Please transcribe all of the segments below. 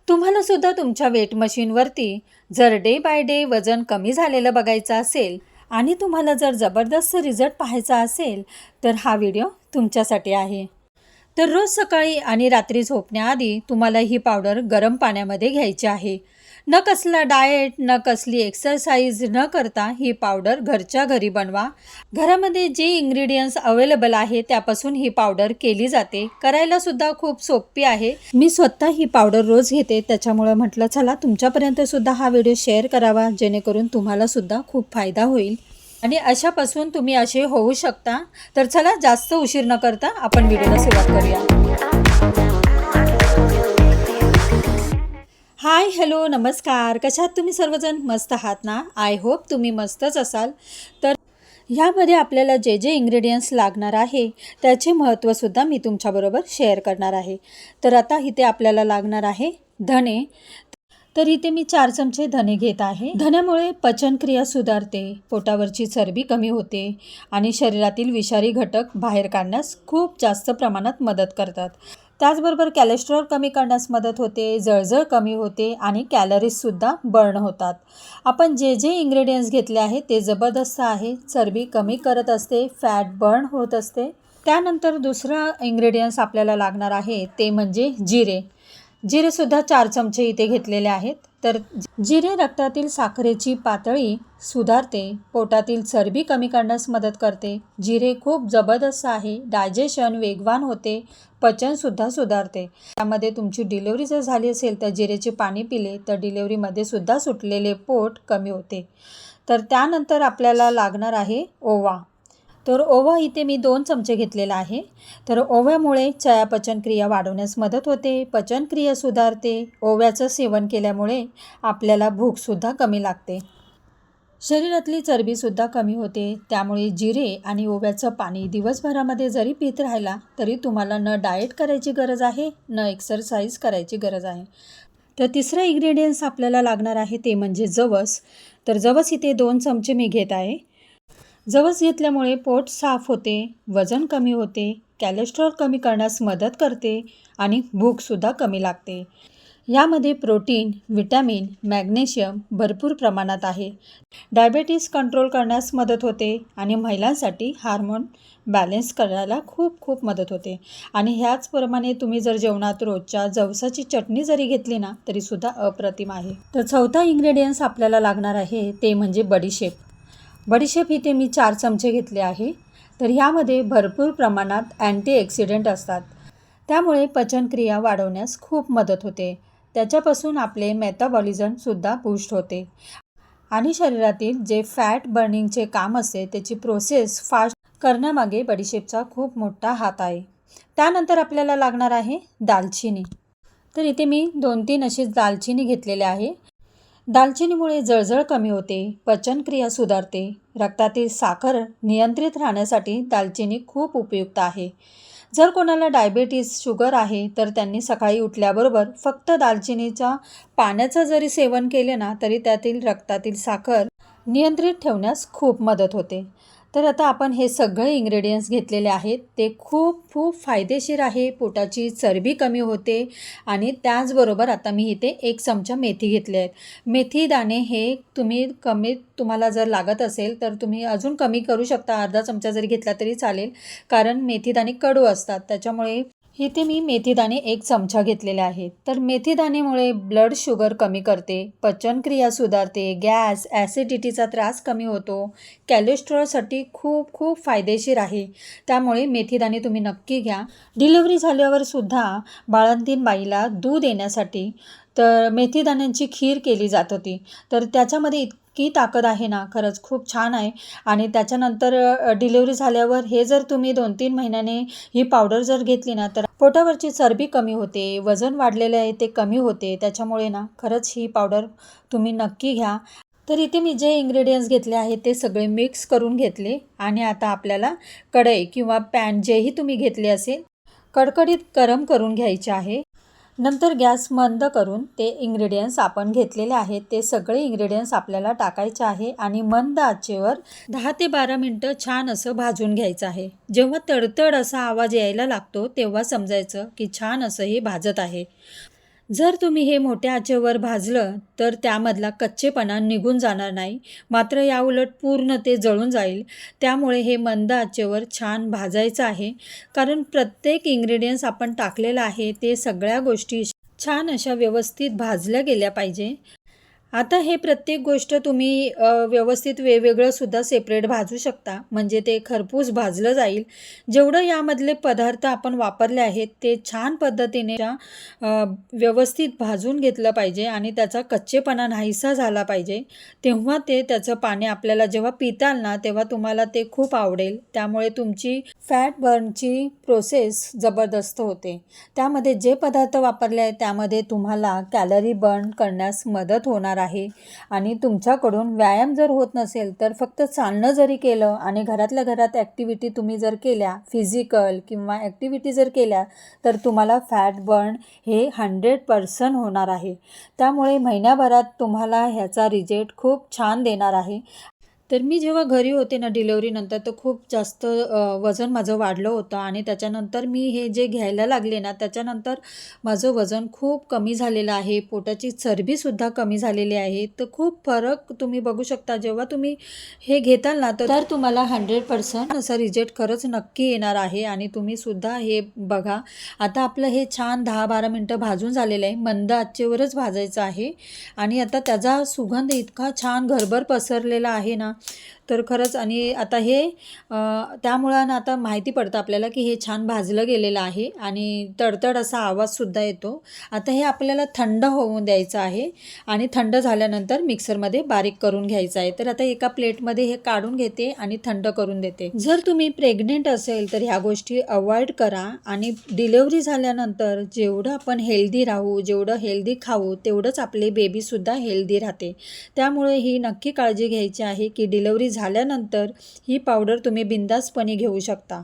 तुम्हाला सुद्धा तुमच्या वेट मशीनवरती जर डे बाय डे वजन कमी झालेलं बघायचं असेल आणि तुम्हाला जर जबरदस्त रिझल्ट पाहायचा असेल तर हा व्हिडिओ तुमच्यासाठी आहे। तर रोज सकाळी आणि रात्री झोपण्याआधी तुम्हाला ही पावडर गरम पाण्यामध्ये घ्यायची आहे। न कसला डाएट न कसली एक्सरसाइज न करता ही पावडर घरच्या घरी बनवा। घरामध्ये जे इंग्रेडियंट्स अवेलेबल आहे त्यापासून ही पावडर केली जाते। करायला सुद्धा खूप सोपी आहे। मी स्वतः ही पावडर रोज घेते, त्याच्यामुळे म्हटलं चला तुमच्यापर्यंत सुद्धा हा व्हिडिओ शेअर करावा, जेणेकरून तुम्हाला सुद्धा खूप फायदा होईल आणि अशापासून तुम्ही असे होऊ शकता। तर चला जास्त उशीर न करता आपण व्हिडिओला सुरुवात करूया। हाय हॅलो नमस्कार, कशा आहात तुम्ही सर्वजण? मस्त आहात ना? आय होप तुम्ही मस्तच असाल। तर ह्यामध्ये आपल्याला जे जे इंग्रेडियंट्स लागणार आहे त्याचे महत्त्वसुद्धा मी तुमच्याबरोबर शेअर करणार आहे। तर आता इथे आपल्याला लागणार आहे धणे। तर इथे मी 4 चमचे धणे घेत आहे। धण्यामुळे पचनक्रिया सुधारते, पोटावरची चरबी कमी होते आणि शरीरातील विषारी घटक बाहेर काढण्यास खूप जास्त प्रमाणात मदत करतात। त्याचबरोबर कोलेस्ट्रॉल कमी करण्यास मदत होते, जळजळ कमी होते आणि कॅलरीजसुद्धा बर्न होतात। आपण जे जे इंग्रेडियंट्स घेतले आहेत ते जबरदस्त आहे, चरबी कमी करत असते, फॅट बर्न होत असते। त्यानंतर दुसरा इंग्रेडियंट्स आपल्याला लागणार आहे ते म्हणजे जिरे। जिरेसुद्धा 4 चमचे इथे घेतलेले आहेत। तर जिरे रक्तातील साखरेची पातळी सुधारते, पोटातील चरबी कमी करण्यास मदत करते। जिरे खूप जबरदस्त आहे, डायजेशन वेगवान होते, पचनसुद्धा सुधारते। त्यामध्ये तुमची डिलिव्हरी जर झाली असेल तर जिरेचे पाणी पिले तर डिलिव्हरीमध्ये सुद्धा सुटलेले पोट कमी होते। तर त्यानंतर आपल्याला लागणार आहे ओवा। तर ओवा इथे मी 2 चमचे घेतलेला आहे। तर ओव्यामुळे चयापचनक्रिया वाढवण्यास मदत होते, पचनक्रिया सुधारते। ओव्याचं सेवन केल्यामुळे आपल्याला भूकसुद्धा कमी लागते, शरीरातली चरबीसुद्धा कमी होते। त्यामुळे जिरे आणि ओव्याचं पाणी दिवसभरामध्ये जरी पीत राहिला तरी तुम्हाला न डाएट करायची गरज आहे, न एक्सरसाइज करायची गरज आहे। तर तिसरा इंग्रेडियंट्स आपल्याला लागणार आहे ते म्हणजे जवस। तर जवस इथे 2 चमचे मी घेत आहे। जवस घेतल्यामुळे पोट साफ होते, वजन कमी होते, कोलेस्ट्रॉल कमी करण्यास मदत करते आणि भूकसुद्धा कमी लागते। यामध्ये प्रोटीन, विटॅमिन, मॅग्नेशियम भरपूर प्रमाणात आहे। डायबिटीज कंट्रोल करण्यास मदत होते आणि महिलांसाठी हार्मोन बॅलन्स करायला खूप खूप मदत होते। आणि ह्याचप्रमाणे तुम्ही जर जेवणात रोजच्या जवसाची चटणी जरी घेतली ना तरीसुद्धा अप्रतिम आहे। तर चौथा इंग्रेडियंट्स आपल्याला लागणार आहे ते म्हणजे बडीशेप। बडीशेप इथे मी 4 चमचे घेतले आहे। तर ह्यामध्ये भरपूर प्रमाणात अँटीऑक्सिडंट असतात, त्यामुळे पचनक्रिया वाढवण्यास खूप मदत होते। त्याच्यापासून आपले मेटाबॉलिझमसुद्धा बूस्ट होते आणि शरीरातील जे फॅट बर्निंगचे काम असते त्याची प्रोसेस फास्ट करण्यामागे बडीशेपचा खूप मोठा हात आहे। त्यानंतर आपल्याला लागणार आहे दालचिनी। तर इथे मी 2-3 अशी दालचिनी घेतलेले आहे। दालचिनीमुळे जळजळ कमी होते, पचनक्रिया सुधारते, रक्तातील साखर नियंत्रित राहण्यासाठी दालचिनी खूप उपयुक्त आहे। जर कोणाला डायबिटीज शुगर आहे तर त्यांनी सकाळी उठल्याबरोबर फक्त दालचिनीच्या पाण्याचं जरी सेवन केले ना तरी त्यातील रक्तातील साखर नियंत्रित ठेवण्यास खूप मदत होते। तर आता आपण हे सगळे इंग्रेडियंट्स घेतलेले आहेत, ते खूप खूप फायदेशीर आहे, पोटाची चरबी कमी होते आणि त्याचबरोबर आता मी इथे 1 चमचा मेथी घेतले आहेत। मेथी दाणे हे तुम्हाला जर लागत असेल तर तुम्ही अजून कमी करू शकता, अर्धा चमचा जरी घेतला तरी चालेल, कारण मेथी दाणे कडू असतात। त्याच्यामुळे इथे मी मेथीदाणे 1 चमचा घेतलेले आहेत। तर मेथीदाणेमुळे ब्लड शुगर कमी करते, पचनक्रिया सुधारते, गॅस ॲसिडिटीचा त्रास कमी होतो, कोलेस्ट्रॉलसाठी खूप खूप फायदेशीर आहे। त्यामुळे मेथीदाणे तुम्ही नक्की घ्या। डिलिव्हरी झाल्यावर सुद्धा बाळंतीण बाईला दूध येण्यासाठी तर मेथीदाण्यांची खीर केली जात होती। तर त्याच्यामध्ये इतकी ताकद आहे ना, खरंच खूप छान आहे। आणि त्याच्यानंतर डिलिव्हरी झाल्यावर हे जर तुम्ही 2-3 महिन्याने ही पावडर जर घेतली ना तर पोटावरची चरबी कमी होते, वजन वाढलेले आहे ते कमी होते। त्याच्यामुळे ना खरंच ही पावडर तुम्ही नक्की घ्या। तर इथे मी जे इंग्रेडियंट्स घेतले आहेत ते सगळे मिक्स करून घेतले आणि आता आपल्याला कढई किंवा पॅन जेही तुम्ही घेतले असेल कडकडीत गरम करून घ्यायचे आहे। नंतर गॅस मंद करून ते इंग्रेडियंट्स आपण घेतलेले आहेत ते सगळे इंग्रेडियंट्स आपल्याला टाकायचे आहे आणि मंद आचेवर 10 ते 12 मिनटं छान असं भाजून घ्यायचं आहे। जेव्हा तडतड असा आवाज यायला लागतो तेव्हा समजायचं की छान असं हे भाजत आहे। जर तुम्ही हे मोठ्या आचेवर भाजलं तर त्यामधला कच्चेपणा निघून जाणार नाही, मात्र याउलट पूर्ण ते जळून जाईल. त्यामुळे हे मंद आचेवर छान भाजायचं आहे, कारण प्रत्येक इन्ग्रेडियंट्स आपण टाकलेलं आहे ते सगळ्या गोष्टी छान अशा व्यवस्थित भाजल्या गेल्या पाहिजे. आता हे प्रत्येक गोष्ट तुम्ही व्यवस्थित वेगवेगळं सुद्धा सेपरेट भाजू शकता, म्हणजे ते खरपूस भाजलं जाईल. जेवढं यामधले पदार्थ आपण वापरले आहेत ते छान पद्धतीने व्यवस्थित भाजून घेतलं पाहिजे आणि त्याचा कच्चेपणा नाहीसा झाला पाहिजे. तेव्हा ते त्याचं पाणी आपल्याला जेव्हा पिताल ना तेव्हा तुम्हाला ते खूप आवडेल. त्यामुळे तुमची फॅट बर्नची प्रोसेस जबरदस्त होते. त्यामध्ये जे पदार्थ वापरले आहेत त्यामध्ये तुम्हाला कॅलरी बर्न करण्यास मदत होणार आहे. आणि तुमच्याकडून व्यायाम जर होत नसेल तर फक्त चालणं जरी केलं आणि घरातल्या घरात ॲक्टिव्हिटी तुम्ही जर केल्या, फिजिकल किंवा ॲक्टिव्हिटी जर केल्या, तर तुम्हाला फॅट बर्न हे 100% होणार आहे. त्यामुळे महिन्याभरात तुम्हाला ह्याचा रिझल्ट खूप छान देणार आहे. तर मी जेव्हा घरी होते ना डिलेवरीनंतर, तर खूप जास्त वजन माझं वाढलं होतं आणि त्याच्यानंतर मी हे जे घ्यायला लागले ना त्याच्यानंतर माझं वजन खूप कमी झालेलं आहे. पोटाची चरबीसुद्धा कमी झालेली आहे. तर खूप फरक तुम्ही बघू शकता. जेव्हा तुम्ही हे घेताल ना तर तुम्हाला 100% असा रिझल्ट खरंच नक्की येणार आहे आणि तुम्हीसुद्धा हे बघा. आता आपलं हे छान 10-12 मिनटं भाजून झालेलं आहे. मंद आचेवरच भाजायचं आहे आणि आता त्याचा सुगंध इतका छान घरभर पसरलेला आहे ना, तर खरंच. आणि आता हे त्यामुळं ना आता माहिती पडतं आपल्याला की हे छान भाजलं गेलेलं आहे आणि तडतड असा आवाजसुद्धा येतो. आता हे आपल्याला थंड होऊन द्यायचं आहे आणि थंड झाल्यानंतर मिक्सरमध्ये बारीक करून घ्यायचं आहे. तर आता एका प्लेटमध्ये हे काढून घेते आणि थंड करून देते. जर तुम्ही प्रेग्नेंट असेल तर ह्या गोष्टी अवॉइड करा आणि डिलेवरी झाल्यानंतर जेवढं आपण हेल्दी राहू, जेवढं हेल्दी खाऊ, तेवढंच आपले बेबीसुद्धा हेल्दी राहते. त्यामुळे ही नक्की काळजी घ्यायची आहे की डिलेवरी झाल्यानंतर ही पावडर तुम्ही बिनधास्तपणे घेऊ शकता.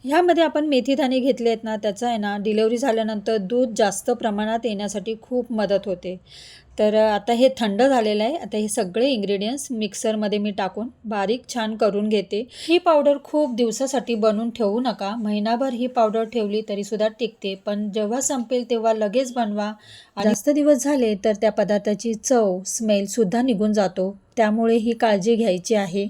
ह्यामध्ये आपण मेथीदाणे घेतले आहेत ना, त्याचा आहे ना डिलेवरी झाल्यानंतर दूध जास्त प्रमाणात येण्यासाठी खूप मदत होते. तर आता हे थंड झालेलं आहे. आता हे सगळे इन्ग्रेडियंट्स मिक्सरमध्ये मी टाकून बारीक छान करून घेते. ही पावडर खूप दिवसासाठी बनवून ठेवू नका. महिनाभर ही पावडर ठेवली तरीसुद्धा टिकते, पण जेव्हा संपेल तेव्हा लगेच बनवा. जास्त दिवस झाले तर त्या पदार्थाची चव, स्मेलसुद्धा निघून जातो. त्यामुळे ही काळजी घ्यायची आहे.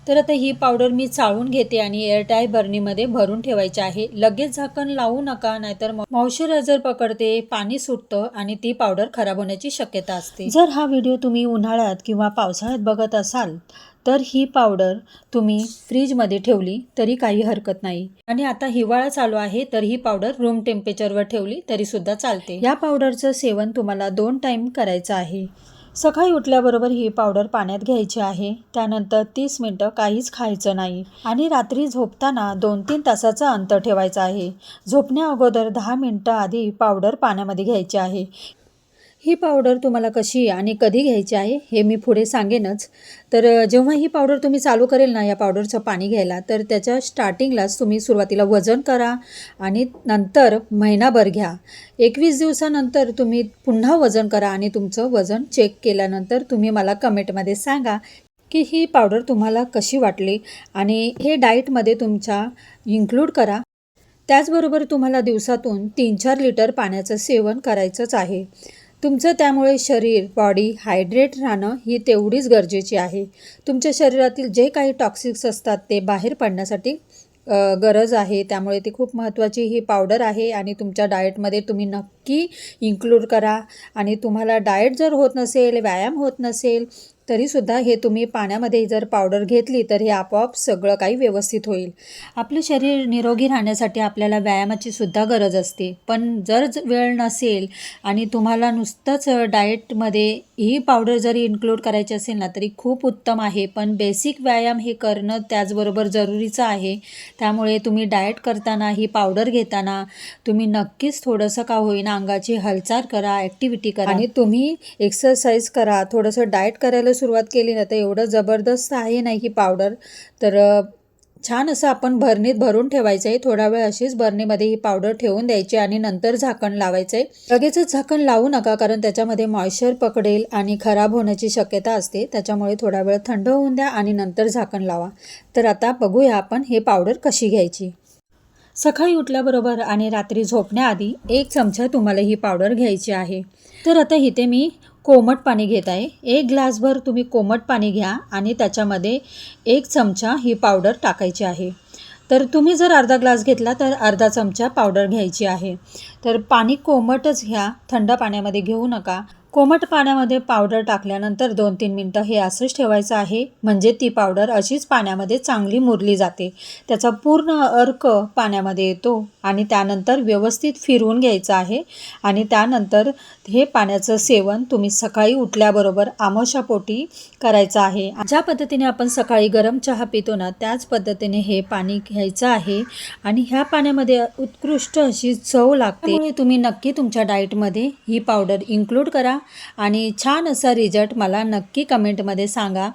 तर आता ही पावडर मी चाळून घेते आणि एअरटाईट बर्नीमध्ये भरून ठेवायची आहे. लगेच झाकण लावू नका, नाहीतर मॉइश्चरायझर पकडते, पाणी सुटतं आणि ती पावडर खराब होण्याची शक्यता असते. जर हा व्हिडिओ तुम्ही उन्हाळ्यात किंवा पावसाळ्यात बघत असाल तर ही पावडर तुम्ही फ्रीजमध्ये ठेवली तरी काही हरकत नाही. आणि आता हिवाळा चालू आहे तर ही पावडर रूम टेम्परेचरवर ठेवली तरीसुद्धा चालते. या पावडरचं सेवन तुम्हाला 2 टाईम करायचं आहे. सकाळी उठल्याबरोबर ही पावडर पाण्यात घ्यायची आहे. त्यानंतर 30 मिनटं काहीच खायचं नाही आणि रात्री झोपताना 2-3 तासाचं अंतर ठेवायचं आहे. झोपण्या अगोदर 10 मिनटं आधी पावडर पाण्यामध्ये घ्यायची आहे. ही पावडर तुम्हाला कशी आणि कधी घ्यायची आहे हे मी पुढे सांगेनच. तर जेव्हा ही पावडर तुम्ही चालू करेल ना या पावडरचं पाणी घ्यायला, तर त्याच्या स्टार्टिंगलाच तुम्ही सुरुवातीला वजन करा आणि नंतर महिनाभर घ्या. 21 दिवसानंतर तुम्ही पुन्हा वजन करा आणि तुमचं वजन चेक केल्यानंतर तुम्ही मला कमेंटमध्ये सांगा की ही पावडर तुम्हाला कशी वाटली आणि हे डाएटमध्ये तुमच्या इन्क्लूड करा. त्याचबरोबर तुम्हाला दिवसातून 3-4 लिटर पाण्याचं सेवन करायचंच आहे. तुमचं त्यामुळे बॉडी हायड्रेट राहणं ही तेवढीच गरजेची आहे. तुमच्या शरीरातील जे काही टॉक्सिक्स असतात ते बाहेर पडण्यासाठी गरज आहे. त्यामुळे ती खूप महत्त्वाची ही पावडर आहे आणि तुमच्या डाएटमध्ये तुम्ही नक्की इन्क्लूड करा. आणि तुम्हाला डाएट जर होत नसेल, व्यायाम होत नसेल, तरीसुद्धा हे तुम्ही पाण्यामध्ये जर पावडर घेतली तर हे आपोआप सगळं काही व्यवस्थित होईल. आपलं शरीर निरोगी राहण्यासाठी आपल्याला व्यायामाची सुद्धा गरज असते. पण जर वेळ नसेल आणि तुम्हाला नुसतंच डाएटमध्ये ही पावडर जरी इन्क्लूड करायची असेल ना तरी खूप उत्तम आहे. पण बेसिक व्यायाम हे करणं त्याचबरोबर जरुरीचं आहे. त्यामुळे तुम्ही डाएट करताना ही पावडर घेताना तुम्ही नक्कीच थोडंसं का होईना अंगाची हालचाल करा, ॲक्टिव्हिटी करा आणि तुम्ही एक्सरसाइज करा. थोडंसं डाएट करायला सुरुवात केली ना तर एवढं जबरदस्त आहे ना ही पावडर. तर छान असं आपण भरणीत भरून ठेवायचं आहे. थोडा वेळ अशीच भरणीमध्ये ही पावडर ठेवून द्यायची आणि नंतर झाकण लावायचं आहे. लगेचच झाकण लावू नका, कारण त्याच्यामध्ये मॉइश्चर पकडेल आणि खराब होण्याची शक्यता असते. त्याच्यामुळे थोडा वेळ थंड होऊन द्या आणि नंतर झाकण लावा. तर आता बघूया आपण हे पावडर कशी घ्यायची. सकाळी उठल्याबरोबर आणि रात्री झोपण्याआधी 1 चमचा तुम्हाला ही पावडर घ्यायची आहे। तर आता इथे मी कोमट पाणी घेत आहे। 1 ग्लासभर तुम्ही कोमट पाणी घ्या आणि त्याच्यामध्ये 1 चमचा ही पावडर टाकायची आहे। तर तुम्ही जर अर्धा ग्लास घेतला तर अर्धा चमचा पावडर घ्यायची आहे। तर पाणी कोमटच घ्या, थंड पाण्यामध्ये घेऊ नका। कोमट पाण्यामध्ये पावडर टाकल्यानंतर 2-3 मिनटं हे असंच ठेवायचं आहे, म्हणजे ती पावडर अशीच पाण्यामध्ये चांगली मुरली जाते। त्याचा पूर्ण अर्क पाण्यामध्ये येतो आणि त्यानंतर व्यवस्थित फिरवून घ्यायचं आहे आणि त्यानंतर हे पाण्याचं सेवन तुम्ही सकाळी उठल्याबरोबर आमाशापोटी करायचं आहे। ज्या पद्धतीने आपण सकाळी गरम चहा पितो ना, त्याच पद्धतीने हे पाणी घ्यायचं आहे आणि ह्या पाण्यामध्ये उत्कृष्ट अशी चव लागते। त्यामुळे तुम्ही नक्की तुमच्या डाएटमध्ये ही पावडर इन्क्लूड करा आणि छान असा रिझल्ट मला नक्की कमेंटमध्ये सांगा।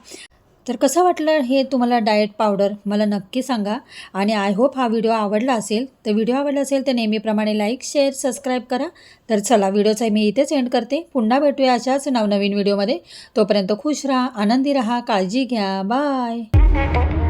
तर कसं वाटलं हे तुम्हाला डाएट पावडर मला नक्की सांगा आणि आय होप हा व्हिडिओ आवडला असेल। तर व्हिडिओ आवडला असेल तर नेहमीप्रमाणे लाईक, शेअर, सबस्क्राईब करा। तर चला व्हिडिओचा मी इथेच एंड करते। पुन्हा भेटूया अशाच नवनवीन व्हिडिओमध्ये। तोपर्यंत खुश राहा, आनंदी राहा, काळजी घ्या, बाय।